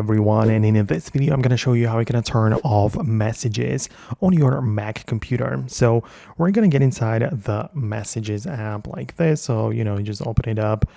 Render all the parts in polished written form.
Everyone, and in this video I'm going to show you how you're going to turn off messages on your Mac computer. So we're going to get inside the messages app like this. So you just open it up,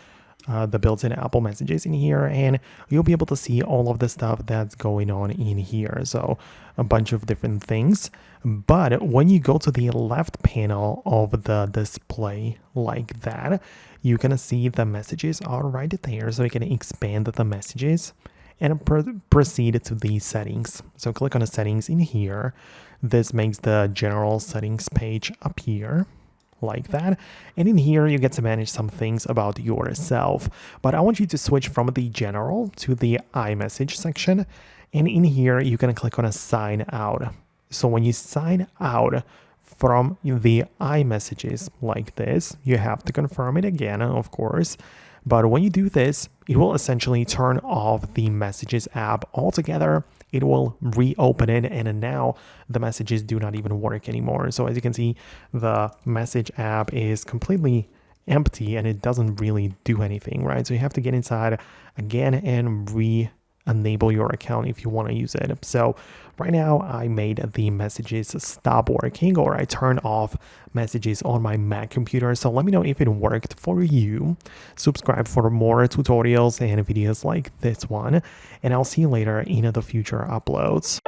the built-in Apple messages in here, and you'll be able to see all of the stuff that's going on in here. So a bunch of different things. But when you go to the left panel of the display like that, you're going to see the messages are right there. So you can expand the messages and proceed to the settings. So click on the settings in here. This makes the general settings page appear like that. And in here, you get to manage some things about yourself. But I want you to switch from the general to the iMessage section. And in here, you can click on a sign out. So when you sign out from the iMessages like this, you have to confirm it again, of course. But when you do this, it will essentially turn off the Messages app altogether. It will reopen it, and now the messages do not even work anymore. So as you can see, the Message app is completely empty and it doesn't really do anything, right? So you have to get inside again and enable your account if you want to use it. So right now I made the messages stop working, or I turned off messages on my Mac computer. So let me know if it worked for you. Subscribe for more tutorials and videos like this one, and I'll see you later in the future uploads.